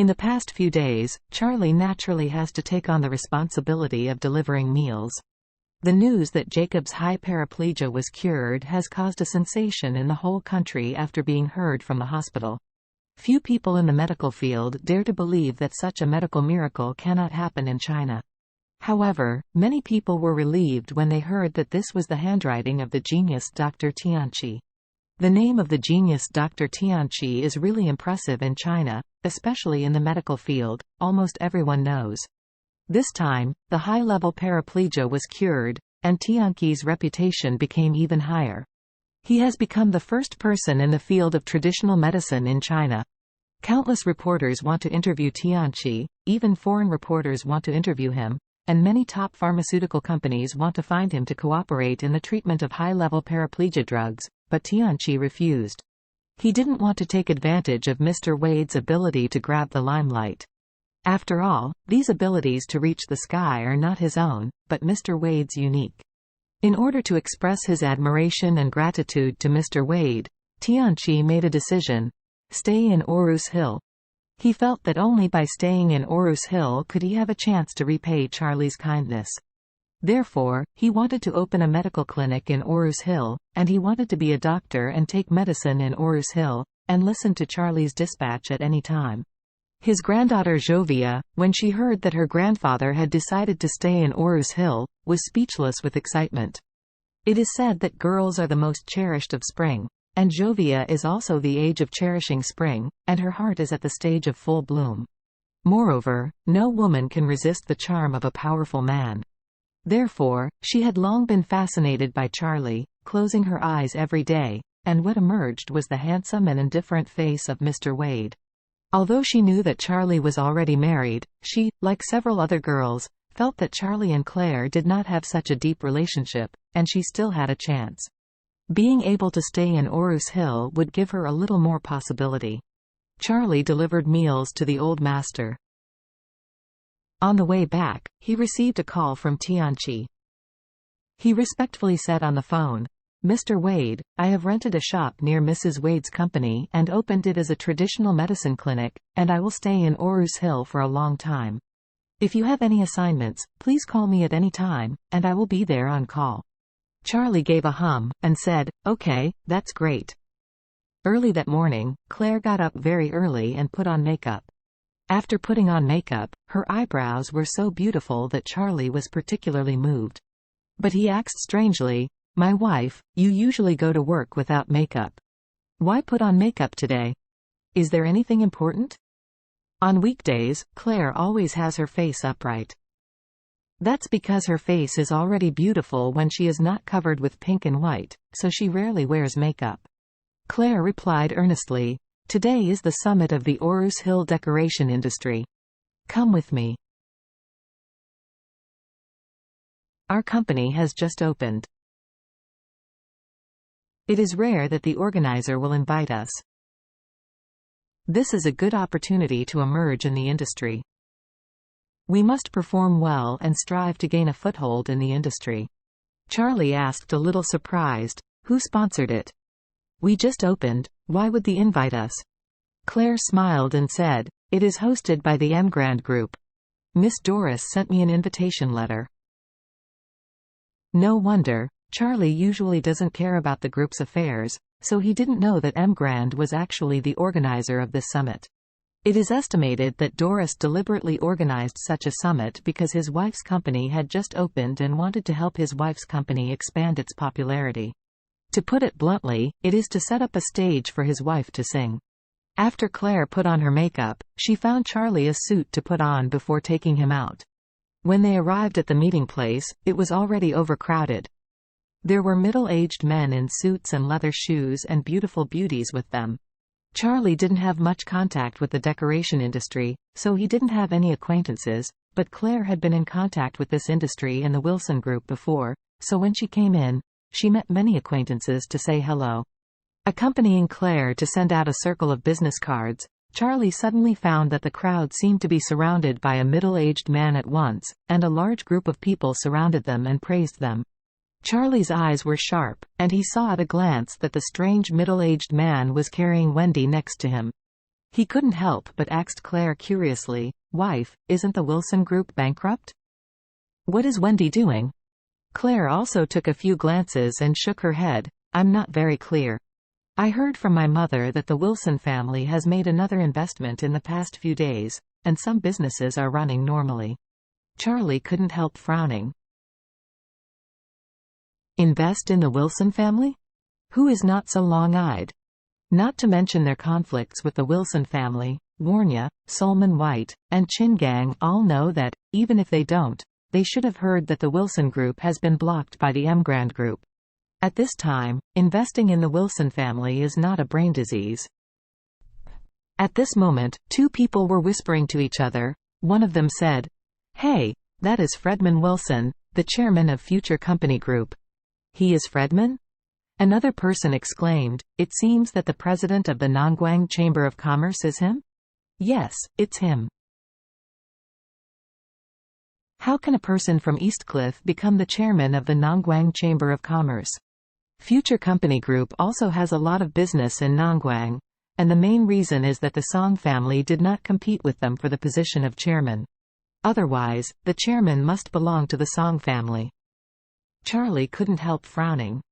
In the past few days, Charlie naturally has to take on the responsibility of delivering meals. The news that Jacob's high paraplegia was cured has caused a sensation in the whole country after being heard from the hospital. Few people in the medical field dare to believe that such a medical miracle cannot happen in China. However, many people were relieved when they heard that this was the handwriting of the genius Dr. Tianqi. The name of the genius Dr. Tianqi is really impressive in China, especially in the medical field, almost everyone knows. This time, the high-level paraplegia was cured, and Tianqi's reputation became even higher. He has become the first person in the field of traditional medicine in China. Countless reporters want to interview Tianqi, even foreign reporters want to interview him, and many top pharmaceutical companies want to find him to cooperate in the treatment of high-level paraplegia drugs, but Tianqi refused. He didn't want to take advantage of Mr. Wade's ability to grab the limelight. After all, these abilities to reach the sky are not his own, but Mr. Wade's unique. In order to express his admiration and gratitude to Mr. Wade, Tianqi made a decision: stay in Orus Hill. He felt that only by staying in Orus Hill could he have a chance to repay Charlie's kindness. Therefore, he wanted to open a medical clinic in Orus Hill, and he wanted to be a doctor and take medicine in Orus Hill, and listen to Charlie's dispatch at any time. His granddaughter Jovia, when she heard that her grandfather had decided to stay in Orus Hill, was speechless with excitement. It is said that girls are the most cherished of spring, and Jovia is also the age of cherishing spring, and her heart is at the stage of full bloom. Moreover, no woman can resist the charm of a powerful man. Therefore, she had long been fascinated by Charlie, closing her eyes every day, and what emerged was the handsome and indifferent face of Mr. Wade. Although she knew that Charlie was already married, she, like several other girls, felt that Charlie and Claire did not have such a deep relationship, and she still had a chance. Being able to stay in Orus Hill would give her a little more possibility. Charlie delivered meals to the old master. On the way back, he received a call from Tianqi. He respectfully said on the phone, "Mr. Wade, I have rented a shop near Mrs. Wade's company and opened it as a traditional medicine clinic, and I will stay in Orus Hill for a long time. If you have any assignments, please call me at any time, and I will be there on call." Charlie gave a hum, and said, "Okay, that's great." Early that morning, Claire got up very early and put on makeup. After putting on makeup, her eyebrows were so beautiful that Charlie was particularly moved. But he asked strangely, "My wife, you usually go to work without makeup. Why put on makeup today? Is there anything important?" On weekdays, Claire always has her face upright. That's because her face is already beautiful when she is not covered with pink and white, so she rarely wears makeup. Claire replied earnestly, "Today is the summit of the Orus Hill decoration industry. Come with me. Our company has just opened. It is rare that the organizer will invite us. This is a good opportunity to emerge in the industry. We must perform well and strive to gain a foothold in the industry." Charlie asked, a little surprised, "Who sponsored it?" "We just opened, why would they invite us?" Claire smiled and said, "It is hosted by the Emgrand Group. Miss Doris sent me an invitation letter." No wonder, Charlie usually doesn't care about the group's affairs, so he didn't know that Emgrand was actually the organizer of this summit. It is estimated that Doris deliberately organized such a summit because his wife's company had just opened and wanted to help his wife's company expand its popularity. To put it bluntly, it is to set up a stage for his wife to sing. After Claire put on her makeup, she found Charlie a suit to put on before taking him out. When they arrived at the meeting place, it was already overcrowded. There were middle-aged men in suits and leather shoes and beautiful beauties with them. Charlie didn't have much contact with the decoration industry, so he didn't have any acquaintances, but Claire had been in contact with this industry in the Wilson Group before, so when she came in, she met many acquaintances to say hello. Accompanying Claire to send out a circle of business cards, Charlie suddenly found that the crowd seemed to be surrounded by a middle-aged man at once, and a large group of people surrounded them and praised them. Charlie's eyes were sharp, and he saw at a glance that the strange middle-aged man was carrying Wendy next to him. He couldn't help but asked Claire curiously, "Wife, isn't the Wilson Group bankrupt? What is Wendy doing?" Claire also took a few glances and shook her head. "I'm not very clear. I heard from my mother that the Wilson family has made another investment in the past few days, and some businesses are running normally." Charlie couldn't help frowning. Invest in the Wilson family? Who is not so long-eyed? Not to mention their conflicts with the Wilson family, Warnya, Solomon White, and Chin Gang all know that, even if they don't, they should have heard that the Wilson Group has been blocked by the Emgrand Group. At this time, investing in the Wilson family is not a brain disease. At this moment, two people were whispering to each other. One of them said, "Hey, that is Fredman Wilson, the chairman of Future Company Group." "He is Fredman?" Another person exclaimed. "It seems that the president of the Nongguang Chamber of Commerce is him?" "Yes, it's him." How can a person from Eastcliff become the chairman of the Nongguang Chamber of Commerce? Future Company Group also has a lot of business in Nongguang, and the main reason is that the Song family did not compete with them for the position of chairman. Otherwise, the chairman must belong to the Song family. Charlie couldn't help frowning.